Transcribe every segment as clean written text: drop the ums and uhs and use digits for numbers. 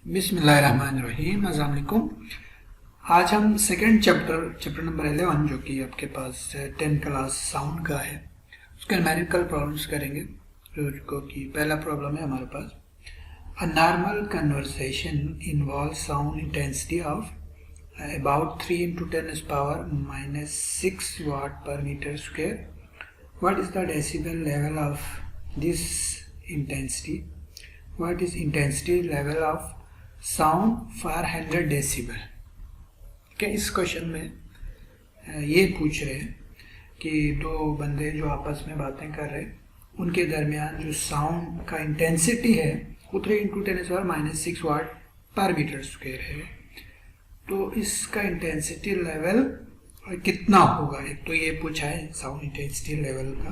बिस्मिल्लाहिर्रहमानिर्रहीम। अस्सलाम वालेकुम। आज हम सेकंड चैप्टर नंबर 11 जो कि आपके पास 10 क्लास साउंड का है उसके न्यूमेरिकल प्रॉब्लम्स करेंगे। जो कि पहला प्रॉब्लम है हमारे पास, a normal conversation involve sound intensity of about 3 into 10 is power minus 6 watt per meter square. What is the decibel level of this intensity? What is intensity level of sound for 100 decibel? क्या इस question में ये पूछ रहे हैं कि दो बंदे जो आपस में बातें कर रहे हैं उनके दरमियान जो साउंड का इंटेंसिटी है वो 3 into 10 is power minus 6 watt पर मीटर स्क्वायर है। तो इसका इंटेंसिटी लेवल कितना होगा? एक तो ये पूछा है साउंड इंटेंसिटी लेवल का।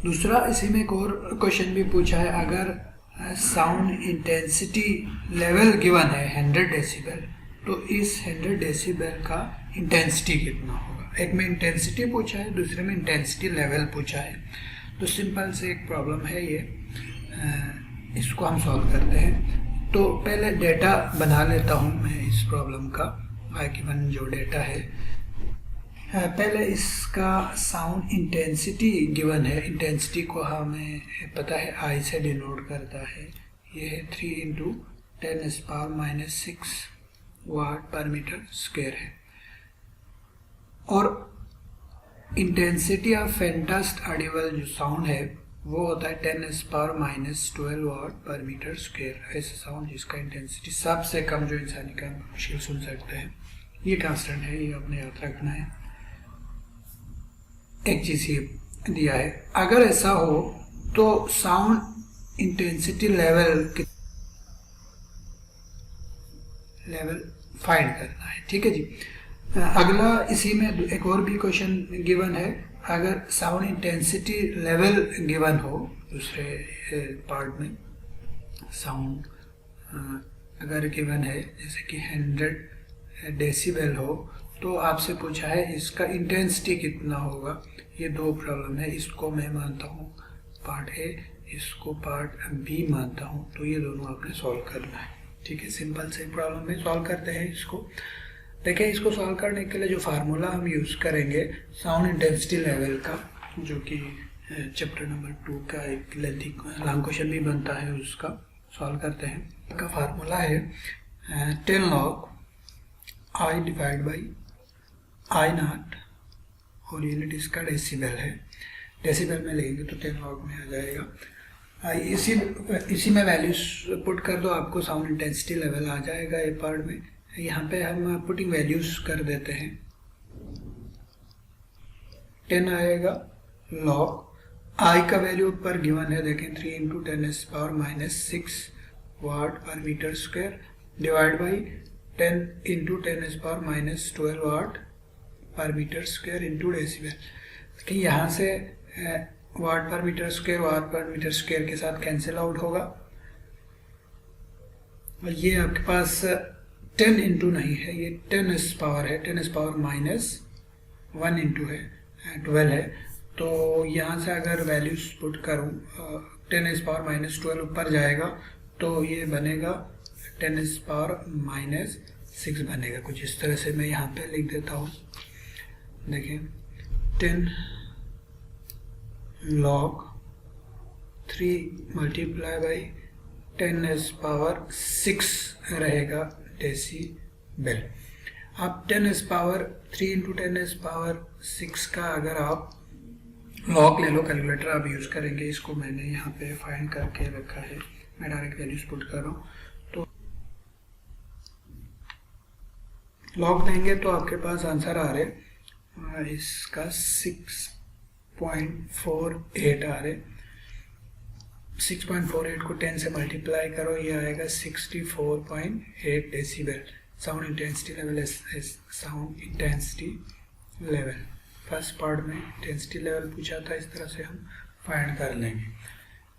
दूसरा इसी में एक और क्वेश्चन भी पूछा है, अगर साउंड इंटेंसिटी लेवल गिवन है 100 डेसिबल तो इस 100 डेसिबल का इंटेंसिटी कितना होगा। एक में इंटेंसिटी पूछा है, दूसरे में इंटेंसिटी लेवल पूछा है। तो सिंपल से एक प्रॉब्लम है ये, इसको हम सॉल्व करते हैं। तो पहले डेटा बना लेता हूँ मैं इस प्रॉब्लम का। गिवन जो डेटा है, पहले इसका साउंड इंटेंसिटी गिवन है। इंटेंसिटी को हमें पता है आई से डिनोट करता है। ये है 3 into 10⁻⁻6 watt per metre square है। और इंटेंसिटी ऑफ फेंटास्ट ऑडिबल जो साउंड है वो होता है 10⁻⁻12 वाट पर मीटर स्क्वायर। ऐसे साउंड जिसका इंटेंसिटी सबसे कम जो इंसानी का मुश्किल सुन सकते हैं, ये कांस्टेंट है, ये अपने याद रखना है। एक चीज ये दिया है, अगर ऐसा हो तो साउंड इंटेंसिटी लेवल फाइंड करना है। ठीक है जी। अगला इसी में एक और भी क्वेश्चन गिवन है, अगर साउंड इंटेंसिटी लेवल गिवन हो दूसरे पार्ट में, साउंड अगर गिवन है जैसे कि 100 डेसिबल हो तो आपसे पूछा है इसका इंटेंसिटी कितना होगा। ये दो प्रॉब्लम है, इसको मैं मानता हूँ पार्ट ए, इसको पार्ट बी मानता हूँ। तो ये दोनों आपने सॉल्व करना है। ठीक है, सिंपल से प्रॉब्लम में सॉल्व करते हैं इसको। देखिए, इसको सॉल्व करने के लिए जो फार्मूला हम यूज़ करेंगे साउंड इंटेंसिटी लेवल का, जो कि चैप्टर नंबर 2 का एक लॉन्ग क्वेश्चन भी बनता है, उसका सॉल्व करते हैं। इसका फार्मूला है 10 log I divide by I0 और यूनिट इसका डेसिबल है। डेसिबल में लेंगे तो 10 log में आ जाएगा। इसी में वैल्यूज पुट कर दो, आपको साउंड इंटेंसिटी लेवल आ जाएगा ये पार्ट में। यहाँ पे हम पुटिंग वैल्यूज कर देते हैं। 10 आएगा, लॉग आई का वैल्यू ऊपर गिवन है, देखें 3 into 10⁻⁻6 watt per metre square divide by 10 into 10⁻⁻12 watt per metre square into decibel. देखिए यहाँ से वाट पर मीटर स्क्वायर के साथ कैंसिल आउट होगा। और ये आपके पास 10 into नहीं है, ये 10 पावर है, 10⁻⁻1 into है, 12 है। तो यहाँ से अगर वैल्यूज पुट करूँ 10⁻⁻12 ऊपर जाएगा तो ये बनेगा 10⁻⁻6 बनेगा। कुछ इस तरह से मैं यहाँ पे लिख देता हूँ। देखिए 10 log 3 मल्टीप्लाई बाई 10⁻6 रहेगा डेसिबल। अब 10⁻3 into 10⁻6 का अगर आप लॉग ले लो, कैलकुलेटर आप यूज करेंगे, इसको मैंने यहाँ पे फाइंड करके रखा है, मैं डायरेक्ट वैल्यूज पुट कर रहा हूँ। तो लॉग लेंगे तो आपके पास आंसर आ रहे इसका 6.48 आ रहे। 6.48 को 10 से मल्टीप्लाई करो, ये आएगा 64.8 decibel. Sound intensity level sound intensity level first part में इंटेंसिटी लेवल पूछा था, इस तरह से हम फाइंड कर लेंगे।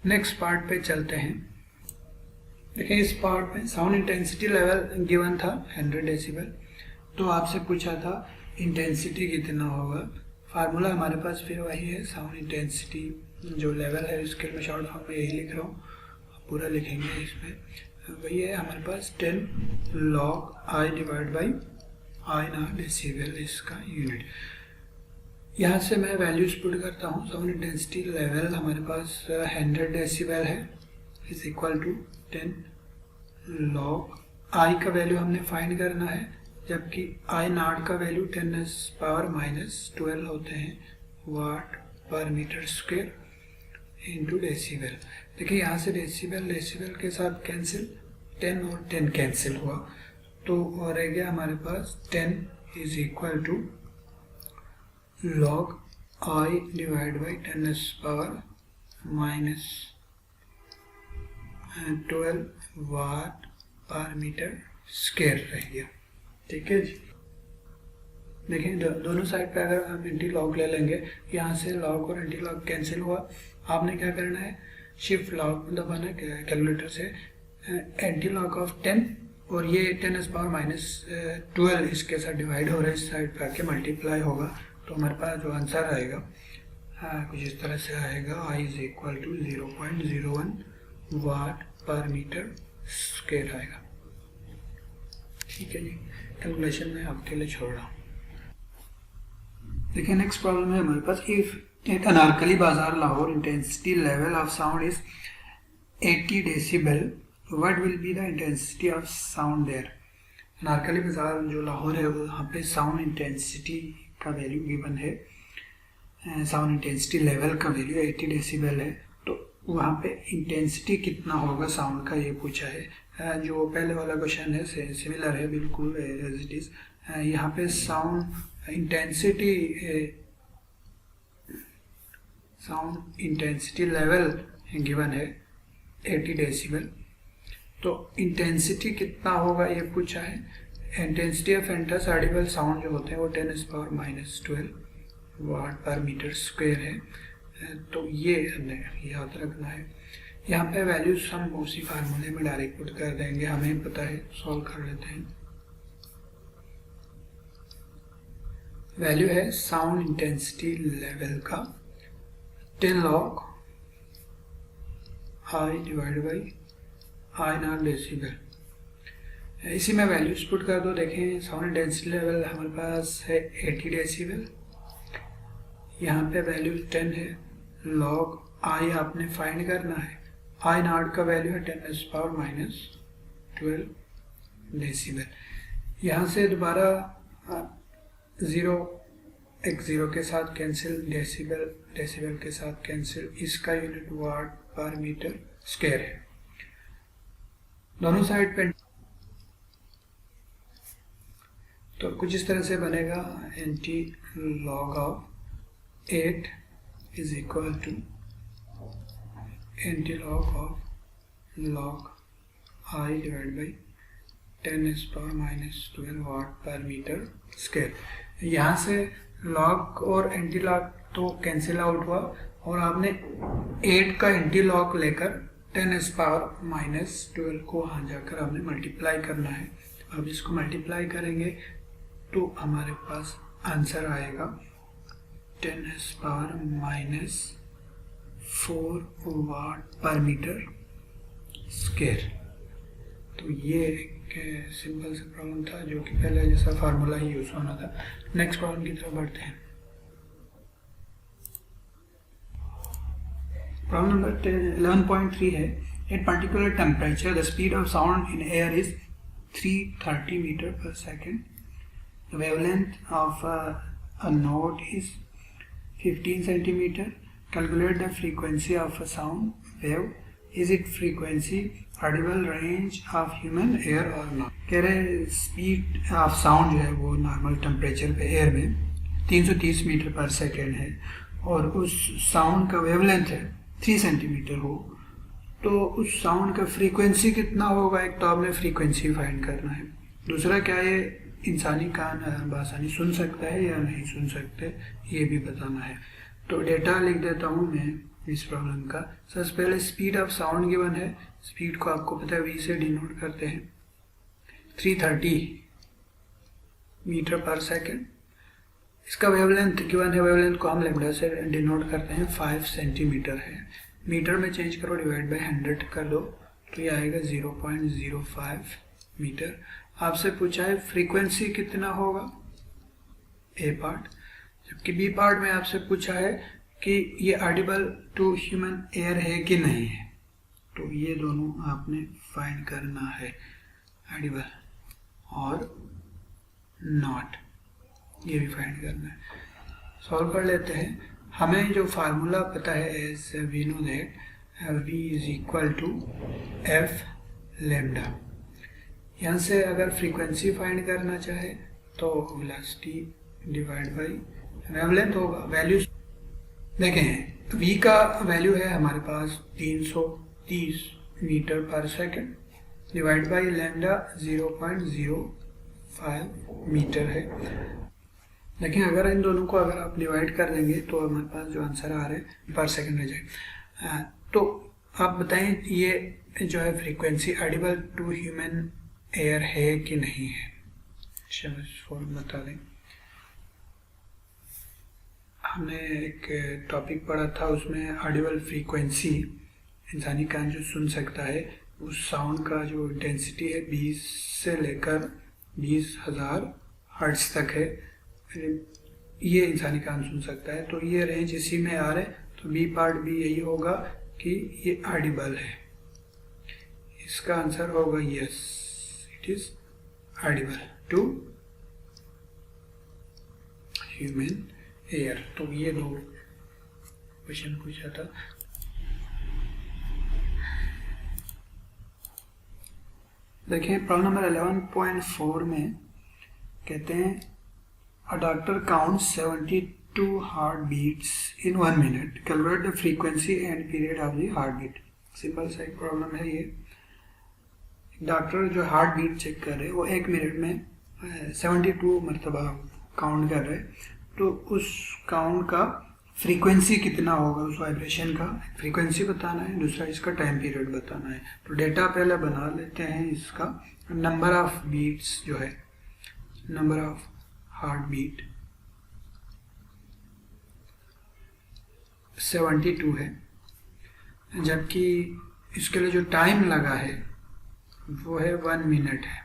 नेक्स्ट पार्ट पे चलते हैं। देखिए इस पार्ट में साउंड इंटेंसिटी लेवल गिवन था 100 डेसिबल, तो आपसे पूछा था इंटेंसिटी कितना होगा। फार्मूला हमारे पास फिर वही है, साउंड इंटेंसिटी जो लेवल है, इसके मैं शॉर्ट फॉर्म में यही लिख रहा हूँ, पूरा लिखेंगे इसमें वही है हमारे पास 10 log I divide by I not decibel इसका यूनिट। यहाँ से मैं वैल्यूज पुट करता हूँ। साउंड इंटेंसिटी लेवल हमारे पास 100 डेसिबल है, is equal to 10 log I का वैल्यू हमने फाइंड करना है, जबकि आई नॉट का वैल्यू 10⁻⁻12 होते हैं वाट per metre square into decibel. देखिए यहाँ से डेसिबल के साथ कैंसिल, 10 और 10 कैंसिल हुआ, तो रह गया हमारे पास 10 is equal to log I divide by 10⁻12 watt per metre square रह गया। ठीक है जी। देखिए दोनों साइड पे अगर हम एंटी लॉग ले लेंगे, यहाँ से लॉग और एंटी लॉग कैंसिल हुआ। आपने क्या करना है, शिफ्ट लॉग दबाना कैलकुलेटर से, एंटी लॉग ऑफ 10 और ये 10⁻⁻12 इसके साथ डिवाइड हो रहा है, इस साइड पे आके मल्टीप्लाई होगा, तो हमारे पास जो आंसर आएगा कुछ इस तरह से आएगा, I is equal to 0.01 watt per metre square आएगा। ठीक है जी, कैलकुलेशन में आपके लिए छोड़ रहा हूँ। देखिए नेक्स्ट प्रॉब्लम है हमारे पास, if at Anarkali Bazaar Lahore intensity level of sound is 80 decibel, what will be the intensity of sound there. Anarkali Bazaar जो लाहौर है वहाँ पे साउंड इंटेंसिटी का वैल्यू गिवन है, साउंड इंटेंसिटी लेवल का वैल्यू 80 डेसिबल है, तो वहाँ पे इंटेंसिटी कितना होगा साउंड का ये पूछा है। जो पहले वाला क्वेश्चन है सिमिलर है बिल्कुल एज इट इज। यहाँ पे साउंड इंटेंसिटी लेवल गिवन है 80 डेसिबल, तो इंटेंसिटी कितना होगा ये पूछा है। इंटेंसिटी ऑफ एंटस ऑडिबल साउंड जो होते हैं वो 10⁻⁻12 वाट पर मीटर स्क्वायर है, तो ये हमें याद रखना है। यहाँ पे वैल्यूज हम उसी फार्मूले में डायरेक्ट पुट कर देंगे, हमें पता है, सॉल्व कर लेते हैं। वैल्यू है साउंड इंटेंसिटी लेवल का 10 log I divide by I not decibel. इसी में वैल्यूज पुट कर दो। देखें साउंड इंटेंसिटी लेवल हमारे पास है 80 डेसिबल, यहाँ पे वैल्यू 10 है, log I आपने फाइंड करना है, आई नॉट का वैल्यू है 10⁻⁻12 डेसिबल। यहाँ से दोबारा 0 एक 0 के साथ कैंसिल, डेसिबल के साथ कैंसिल, इसका unit watt per metre square है। दोनों साइड पे तो कुछ इस तरह से बनेगा, anti log of 8 is equal to anti log of log I divide by 10⁻⁻12 watt per metre square. यहाँ से लॉग और एंटी लॉग तो कैंसिल आउट हुआ, और आपने 8 का एंटी लॉग लेकर 10⁻⁻12 को वहाँ जाकर आपने मल्टीप्लाई करना है। अब इसको मल्टीप्लाई करेंगे तो हमारे पास आंसर आएगा 10⁻⁻4 वाट पर मीटर स्क्वायर। तो ये एक सिंपल सा प्रॉब्लम था जो कि पहले जैसा फार्मूला ही यूज होना था। नेक्स्ट प्रॉब्लम की तरफ बढ़ते हैं। प्रॉब्लम नंबर 11.3 है, at particular temperature the speed of sound in air is 330 metre per second, the wavelength of a note is 15 centimeter. Calculate the frequency of a sound wave. Is it frequency audible range of human air or not? कह रहे speed of sound जो है वो normal temperature पे air में 330 metre per second है, और उस साउंड का वेवलेंथ है 3 सेंटीमीटर हो, तो उस साउंड का फ्रीक्वेंसी कितना होगा। एक तो आपने फ्रीक्वेंसी फाइंड करना है, दूसरा क्या है इंसानी कान बासानी सुन सकता है या नहीं सुन सकते ये भी बताना है। तो डेटा लिख देता हूँ मैं इस प्रॉब्लम का। सबसे पहले स्पीड ऑफ साउंड गिवन है, स्पीड को आपको पता है v से डिनोट करते हैं, 330 मीटर पर सेकेंड। इसका वेवलेंथ गिवन है, वेवलेंथ को हम लैम्डा से डिनोट करते हैं, 5 सेंटीमीटर है। मीटर में चेंज करो, डिवाइड बाय 100 कर दो तो ये आएगा 0.05 मीटर। आपसे पूछा है फ्रीक्वेंसी कितना होगा, ए पार्ट, जबकि बी पार्ट में आपसे पूछा है कि ये ऑडिबल टू ह्यूमन एयर है कि नहीं है। तो ये दोनों आपने फाइंड करना है, ऑडिबल और नॉट, ये भी फाइंड करना है। सॉल्व कर लेते हैं। हमें जो फार्मूला पता है as we know that v is equal to f lambda. यहाँ से अगर फ्रीक्वेंसी फाइंड करना चाहे तो वेलोसिटी डिवाइड बाई वेवलेंथ होगा। वैल्यू देखें, v का वैल्यू है हमारे पास 330 metre per second divide by lambda 0.05 metre है। लेकिन अगर इन दोनों को अगर आप डिवाइड कर देंगे तो हमारे पास जो आंसर आ रहा है पर सेकंड रह जाएगा। तो आप बताएं ये जो है frequency audible to human ear है कि नहीं है। फॉर्म बता दें, हमने एक टॉपिक पढ़ा था, उसमें ऑडिबल फ्रीक्वेंसी इंसानी कान जो सुन सकता है उस साउंड का जो इंटेंसिटी है 20 से लेकर 20,000 हर्ट्ज तक है, ये इंसानी कान सुन सकता है। तो ये रेंज इसी में आ रहा है, तो बी पार्ट भी यही होगा कि ये ऑडिबल है। इसका आंसर होगा yes, it is audible to human ear. तो ये दो क्वेश्चन पूछा था। देखिए प्रॉब्लम नंबर 11.4 में कहते हैं a doctor counts 72 heart beats in 1 minute, calculate the frequency and period of the heart beat. Simple सा एक प्रॉब्लम है ये। डॉक्टर जो हार्ट बीट चेक कर रहे हैं वो 1 मिनट में 72 मरतबा काउंट कर रहे हैं, तो उस काउंट का फ्रीक्वेंसी कितना होगा, उस वाइब्रेशन का फ्रीक्वेंसी बताना है, दूसरा इसका टाइम पीरियड बताना है। तो डेटा पहले बना लेते हैं इसका। नंबर ऑफ बीट्स जो है, नंबर ऑफ हार्ट बीट 72 है, जबकि इसके लिए जो टाइम लगा है वो है 1 मिनट है।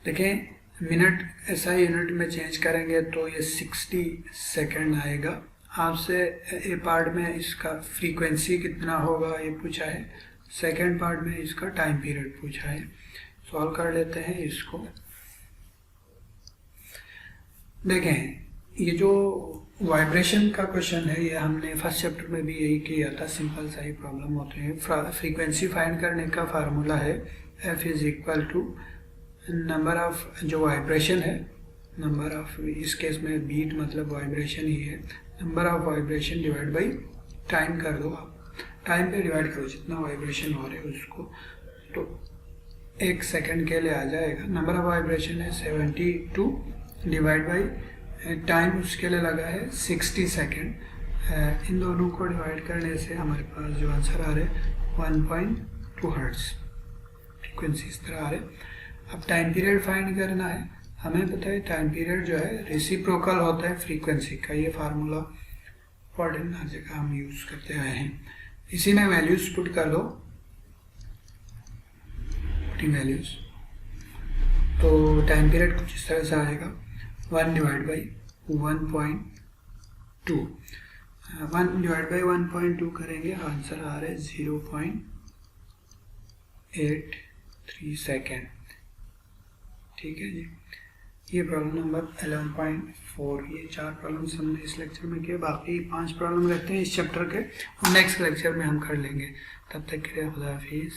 देखें मिनट ऐसा यूनिट में चेंज करेंगे तो ये 60 सेकेंड आएगा। आपसे ए पार्ट में इसका फ्रीक्वेंसी कितना होगा ये पूछा है, सेकेंड पार्ट में इसका टाइम पीरियड पूछा है। सॉल्व कर लेते हैं इसको। देखें ये जो वाइब्रेशन का क्वेश्चन है ये हमने फर्स्ट चैप्टर में भी यही किया था, सिंपल सा ही प्रॉब्लम होते हैं। फ्रीक्वेंसी फाइंड करने का फार्मूला है f is equal to number of जो वाइब्रेशन है, नंबर ऑफ इस केस में बीट मतलब वाइब्रेशन ही है, number of vibration divide by time कर दो आप, टाइम पे डिवाइड करो जितना वाइब्रेशन हो रहे है उसको, तो 1 सेकंड के लिए आ जाएगा। नंबर ऑफ वाइब्रेशन है 72 डिवाइड बाई टाइम उसके लिए लगा है 60 सेकेंड। इन दोनों को डिवाइड करने से हमारे पास जो आंसर आ रहे हैं 1.2 हर्ट्ज फ्रीक्वेंसी इस तरह आ रहे हैं। अब टाइम पीरियड फाइंड करना है। हमें पता है टाइम पीरियड जो है रेसिप्रोकल होता है फ्रीक्वेंसी का, ये फार्मूला इम्पोर्टेंट हर जगह हम यूज करते आए हैं। इसी में वैल्यूज पुट कर दो, पुटिंग वैल्यूज, तो टाइम पीरियड कुछ इस तरह से आएगा 1 डिवाइड बाई 1.2, 1 डिवाइड बाई 1.2 करेंगे, आंसर आ रहा है 0.83 सेकेंड। ठीक है जी, ये प्रॉब्लम नंबर 11.4। ये 4 प्रॉब्लम्स हमने इस लेक्चर में किए, बाकी 5 प्रॉब्लम रहते हैं इस चैप्टर के, और नेक्स्ट लेक्चर में हम कर लेंगे। तब तक के लिए खुदा हाफिज़।